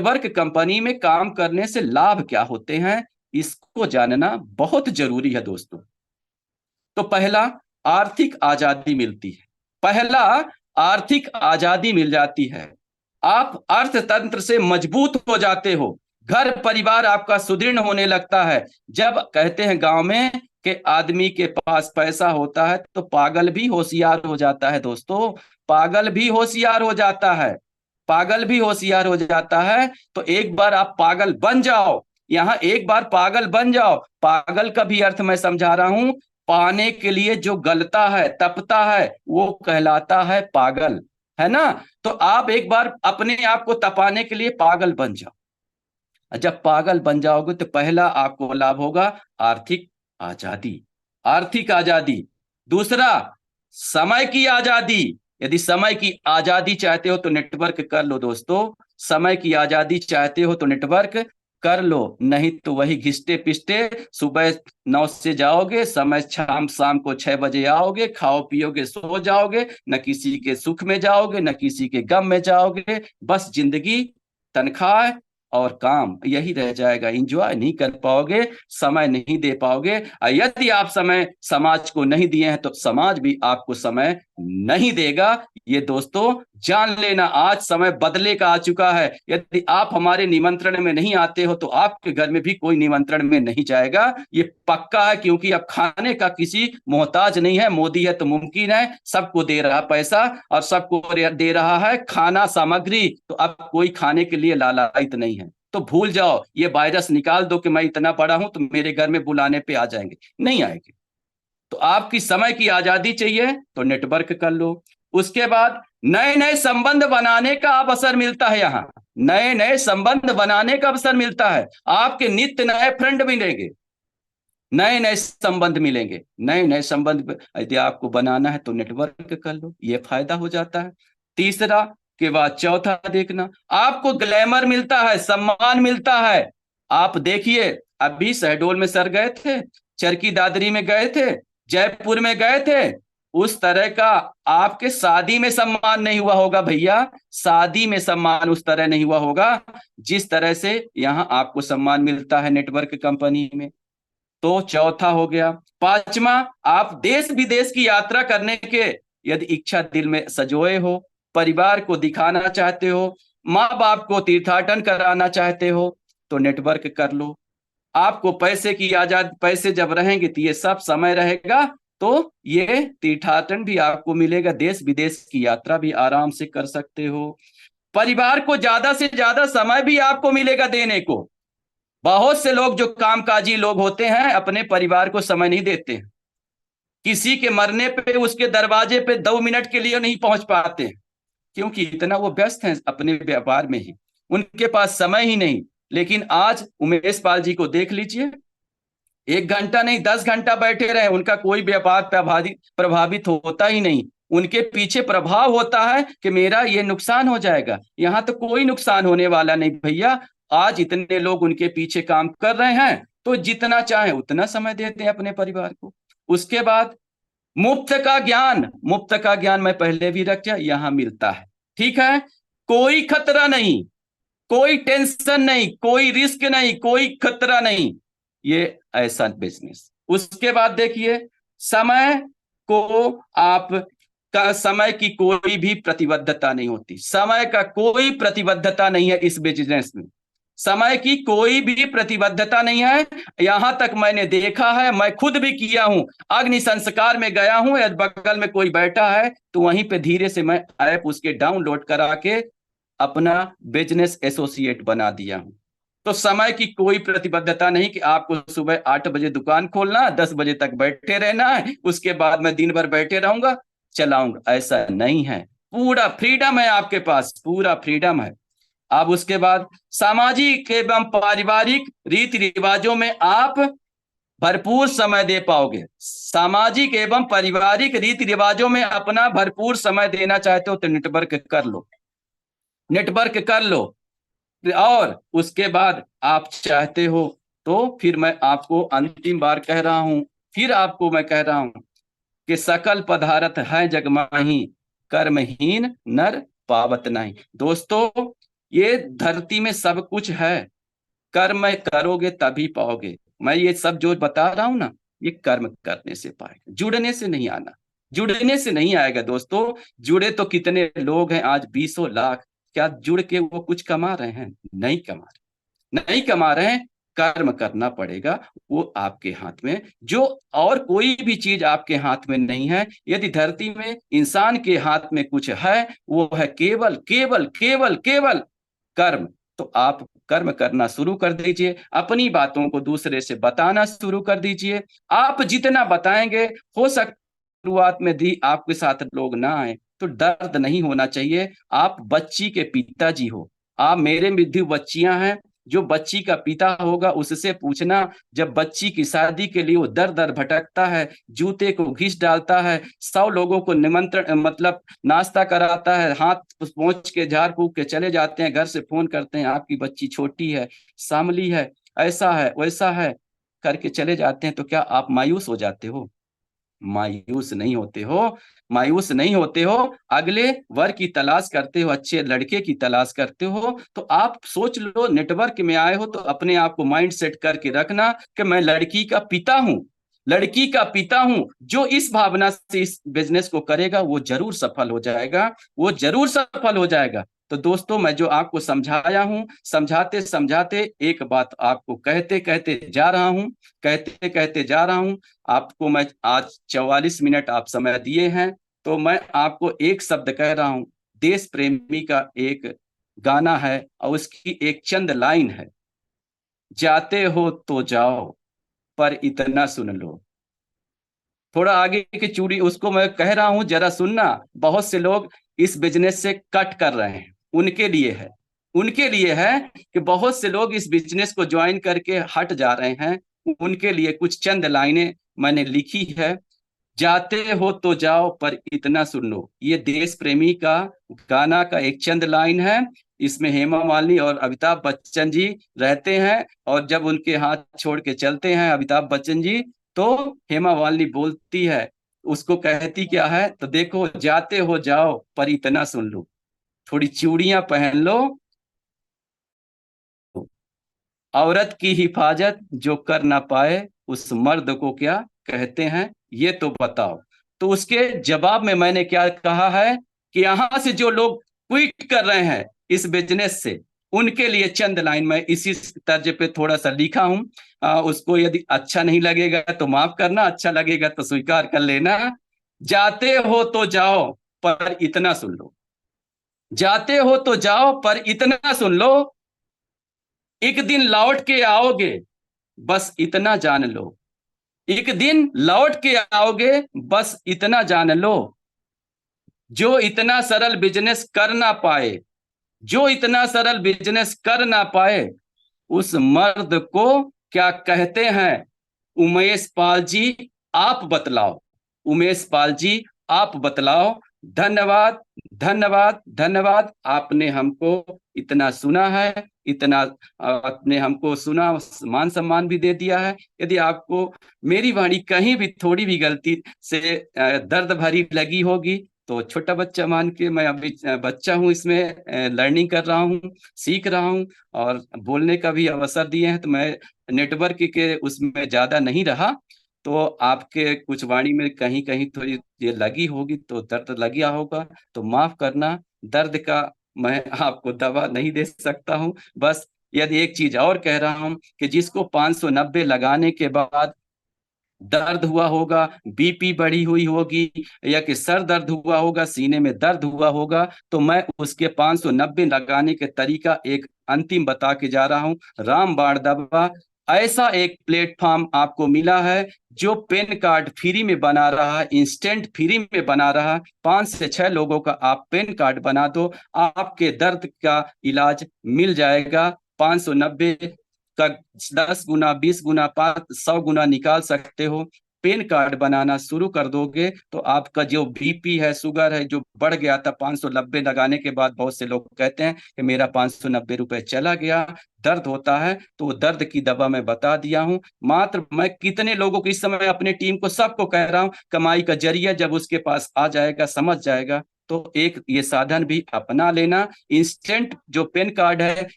Network company में काम करने से लाभ क्या होते हैं, इसको जानना बहुत जरूरी है दोस्तों। तो पहला, आर्थिक आजादी मिलती है। पहला, आर्थिक आजादी मिल जाती है। आप अर्थतंत्र से मजबूत हो जाते हो, घर परिवार आपका सुदृढ़ होने लगता है। जब कहते हैं गांव में कि आदमी के पास पैसा होता है तो पागल भी होशियार हो जाता है दोस्तों, पागल भी होशियार हो जाता है, पागल भी होशियार हो जाता है। तो एक बार आप पागल बन जाओ, यहाँ एक बार पागल बन जाओ। पागल का भी अर्थ मैं समझा रहा हूं, पाने के लिए जो गलता है, तपता है, वो कहलाता है पागल, है ना। तो आप एक बार अपने आप को तपाने के लिए पागल बन जाओ। जब पागल बन जाओगे तो पहला आपको लाभ होगा आर्थिक आजादी, आर्थिक आजादी। दूसरा, समय की आजादी। यदि समय की आजादी चाहते हो तो नेटवर्क कर लो दोस्तों, समय की आजादी चाहते हो तो नेटवर्क कर लो, नहीं तो वही घिसटे पिसटे सुबह 9 से जाओगे, समय शाम शाम को 6 बजे आओगे, खाओ पियोगे सो जाओगे, न किसी के सुख में जाओगे न किसी के गम में जाओगे। बस जिंदगी तनख्वाह और काम यही रह जाएगा, इंजॉय नहीं कर पाओगे, समय नहीं दे पाओगे। और यदि आप समय समाज को नहीं दिए हैं तो समाज भी आपको समय नहीं देगा। ये दोस्तों जान लेना, आज समय बदले का आ चुका है। यदि आप हमारे निमंत्रण में नहीं आते हो तो आपके घर में भी कोई निमंत्रण में नहीं जाएगा, ये पक्का है। क्योंकि अब खाने का किसी मोहताज नहीं है, मोदी है तो मुमकिन है, सबको दे रहा पैसा और सबको दे रहा है खाना सामग्री, तो अब कोई खाने के लिए लालायित नहीं है। तो भूल जाओ, ये वायरस निकाल दो कि मैं इतना बड़ा हूं तो मेरे घर में बुलाने पे आ जाएंगे, नहीं आएंगे। तो आपकी समय की आजादी चाहिए तो नेटवर्क कर लो। उसके बाद नए नए संबंध बनाने का अवसर मिलता है, यहाँ नए नए संबंध बनाने का अवसर मिलता है। आपके नित्य नए फ्रेंड मिलेंगे, नए नए संबंध मिलेंगे, नए नए संबंध यदि आपको बनाना है तो नेटवर्क कर लो, ये फायदा हो जाता है। तीसरा के बाद चौथा देखना, आपको ग्लैमर मिलता है, सम्मान मिलता है। आप देखिए, अभी शहडोल में सर गए थे, चरखी दादरी में गए थे, जयपुर में गए थे, उस तरह का आपके शादी में सम्मान नहीं हुआ होगा भैया, शादी में सम्मान उस तरह नहीं हुआ होगा जिस तरह से यहाँ आपको सम्मान मिलता है नेटवर्क कंपनी में। तो चौथा हो गया। पांचवा, आप देश विदेश की यात्रा करने के यदि इच्छा दिल में सजोए हो, परिवार को दिखाना चाहते हो, माँ बाप को तीर्थाटन कराना चाहते हो तो नेटवर्क कर लो। आपको पैसे की आजाद, पैसे जब रहेंगे तो ये सब समय रहेगा, तो ये तीर्थाटन भी आपको मिलेगा, देश विदेश की यात्रा भी आराम से कर सकते हो। परिवार को ज्यादा से ज्यादा समय भी आपको मिलेगा देने को। बहुत से लोग जो कामकाजी लोग होते हैं अपने परिवार को समय नहीं देते हैं, किसी के मरने पे उसके दरवाजे पे 2 मिनट के लिए नहीं पहुंच पाते, क्योंकि इतना वो व्यस्त हैं अपने व्यापार में ही, उनके पास समय ही नहीं। लेकिन आज उमेश पाल जी को देख लीजिए, 1 घंटा नहीं 10 घंटा बैठे रहे, उनका कोई व्यापार प्रभावित होता ही नहीं। उनके पीछे प्रभाव होता है कि मेरा ये नुकसान हो जाएगा, यहाँ तो कोई नुकसान होने वाला नहीं भैया। आज इतने लोग उनके पीछे काम कर रहे हैं तो जितना चाहे उतना समय देते हैं अपने परिवार को। उसके बाद मुफ्त का ज्ञान, मुफ्त का ज्ञान मैं पहले भी रखा, यहाँ मिलता है, ठीक है। कोई खतरा नहीं, कोई टेंशन नहीं, कोई रिस्क नहीं, कोई खतरा नहीं, ये ऐसा बिजनेस। उसके बाद देखिए, समय को आप का समय की कोई भी प्रतिबद्धता नहीं होती, समय का कोई प्रतिबद्धता नहीं है इस बिजनेस में, समय की कोई भी प्रतिबद्धता नहीं है। यहां तक मैंने देखा है, मैं खुद भी किया हूं, अग्नि संस्कार में गया हूं, या बगल में कोई बैठा है तो वहीं पे धीरे से मैं ऐप उसके डाउनलोड करा के अपना बिजनेस एसोसिएट बना दिया हूं। तो समय की कोई प्रतिबद्धता नहीं कि आपको सुबह 8 बजे दुकान खोलना, 10 बजे तक बैठे रहना है, उसके बाद मैं दिन भर बैठे रहूंगा चलाऊंगा, ऐसा नहीं है। पूरा फ्रीडम है आपके पास, पूरा फ्रीडम है। अब उसके बाद सामाजिक एवं पारिवारिक रीति रिवाजों में आप भरपूर समय दे पाओगे, सामाजिक एवं पारिवारिक रीति रिवाजों में अपना भरपूर समय देना चाहते हो तो नेटवर्क कर लो, नेटवर्क कर लो। और उसके बाद आप चाहते हो तो फिर मैं आपको अंतिम बार कह रहा हूं, फिर आपको मैं कह रहा हूं कि सकल पदार्थ है जग माही, कर्महीन नर पावत नहीं। दोस्तों, ये धरती में सब कुछ है, कर्म करोगे तभी पाओगे। मैं ये सब जो बता रहा हूं ना, ये कर्म करने से पाएगा, जुड़ने से नहीं आना, जुड़ने से नहीं आएगा दोस्तों। जुड़े तो कितने लोग हैं आज, 20 लाख। क्या जुड़ के वो कुछ कमा रहे हैं? नहीं कमा रहे, नहीं कमा रहे हैं। कर्म करना पड़ेगा, वो आपके हाथ में। जो और कोई भी चीज आपके हाथ में नहीं है। यदि धरती में इंसान के हाथ में कुछ है, वो है केवल केवल केवल केवल कर्म। तो आप कर्म करना शुरू कर दीजिए, अपनी बातों को दूसरे से बताना शुरू कर दीजिए। आप जितना बताएंगे, हो सकता शुरुआत में भी आपके साथ लोग ना आए, तो दर्द नहीं होना चाहिए। आप बच्ची के पिताजी हो, आप मेरे भी बच्चियां हैं। जो बच्ची का पिता होगा उससे पूछना, जब बच्ची की शादी के लिए वो दर दर भटकता है, जूते को घिस डालता है, 100 लोगों को निमंत्रण मतलब नाश्ता कराता है, हाथ पहुंच के झाड़ फूक के चले जाते हैं, घर से फोन करते हैं आपकी बच्ची छोटी है, सांवली है, ऐसा है वैसा है करके चले जाते हैं। तो क्या आप मायूस हो जाते हो? मायूस नहीं होते हो, मायूस नहीं होते हो। अगले वर की तलाश करते हो, अच्छे लड़के की तलाश करते हो, तो आप सोच लो, नेटवर्क में आए हो तो अपने आप को माइंड सेट करके रखना कि मैं लड़की का पिता हूं, लड़की का पिता हूं। जो इस भावना से इस बिजनेस को करेगा वो जरूर सफल हो जाएगा, वो जरूर सफल हो जाएगा। तो दोस्तों, मैं जो आपको समझाया हूं, समझाते समझाते एक बात आपको कहते कहते जा रहा हूं, कहते कहते जा रहा हूं। आपको मैं आज 44 मिनट आप समय दिए हैं, तो मैं आपको एक शब्द कह रहा हूं। देश प्रेमी का एक गाना है और उसकी एक चंद लाइन है, जाते हो तो जाओ पर इतना सुन लो। थोड़ा आगे की चूड़ी उसको मैं कह रहा हूं, जरा सुनना। बहुत से लोग इस बिजनेस से कट कर रहे हैं, उनके लिए है, उनके लिए है कि बहुत से लोग इस बिजनेस को ज्वाइन करके हट जा रहे हैं। उनके लिए कुछ चंद लाइनें मैंने लिखी है। जाते हो तो जाओ पर इतना सुन लो, ये देश प्रेमी का गाना का एक चंद लाइन है। इसमें हेमा मालिनी और अमिताभ बच्चन जी रहते हैं, और जब उनके हाथ छोड़ के चलते हैं अमिताभ बच्चन जी, तो हेमा मालिनी बोलती है, उसको कहती क्या है, तो देखो, जाते हो जाओ पर इतना सुन लो, थोड़ी चूड़ियां पहन लो, औरत की हिफाजत जो कर ना पाए उस मर्द को क्या कहते हैं, ये तो बताओ। तो उसके जवाब में मैंने क्या कहा है कि यहां से जो लोग क्विट कर रहे हैं इस बिजनेस से, उनके लिए चंद लाइन मैं इसी तर्ज पे थोड़ा सा लिखा हूं। उसको यदि अच्छा नहीं लगेगा तो माफ करना, अच्छा लगेगा तो स्वीकार कर लेना। जाते हो तो जाओ पर इतना सुन लो, जाते हो तो जाओ पर इतना सुन लो, एक दिन लौट के आओगे बस इतना जान लो, एक दिन लौट के आओगे बस इतना जान लो। जो इतना सरल बिजनेस कर ना पाए, जो इतना सरल बिजनेस कर ना पाए, उस मर्द को क्या कहते हैं? उमेश पाल जी, आप बतलाओ, उमेश पाल जी, आप बतलाओ। धन्यवाद, धन्यवाद, धन्यवाद। आपने हमको इतना सुना है, इतना आपने हमको सुना, मान सम्मान भी दे दिया है। यदि आपको मेरी वाणी कहीं भी थोड़ी भी गलती से दर्द भरी लगी होगी, तो छोटा बच्चा मान के, मैं अभी बच्चा हूँ, इसमें लर्निंग कर रहा हूँ, सीख रहा हूँ, और बोलने का भी अवसर दिए हैं, तो मैं नेटवर्क के उसमें ज्यादा नहीं रहा। तो आपके कुछ वाणी में कहीं कहीं थोड़ी ये लगी होगी, तो दर्द लग गया होगा, तो माफ करना। दर्द का मैं आपको दवा नहीं दे सकता हूँ। बस यदि एक चीज और कह रहा हूँ कि जिसको 590 लगाने के बाद दर्द हुआ होगा, बीपी बढ़ी हुई होगी, या कि सर दर्द हुआ होगा, सीने में दर्द हुआ होगा, तो मैं उसके 590 लगाने के तरीका एक अंतिम बता के जा रहा हूँ। रामबाण दवा ऐसा एक प्लेटफॉर्म आपको मिला है जो पेन कार्ड फ्री में बना रहा है, इंस्टेंट फ्री में बना रहा है। 5 से 6 लोगों का आप पेन कार्ड बना दो, आपके दर्द का इलाज मिल जाएगा। 590 का 10 गुना, 20 गुना, 100 गुना निकाल सकते हो। पेन कार्ड बनाना शुरू कर दोगे तो आपका जो बीपी है, शुगर है, जो बढ़ गया था 590 लगाने के बाद, बहुत से लोग कहते हैं कि मेरा 590 रुपए चला गया, दर्द होता है, तो वो दर्द की दवा मैं बता दिया हूं। मात्र मैं कितने लोगों को इस समय अपने टीम को सबको कह रहा हूं, कमाई का जरिया जब उसके पास आ जाएगा, समझ जाएगा, तो एक ये साधन भी अपना लेना। इंस्टेंट जो पेन कार्ड है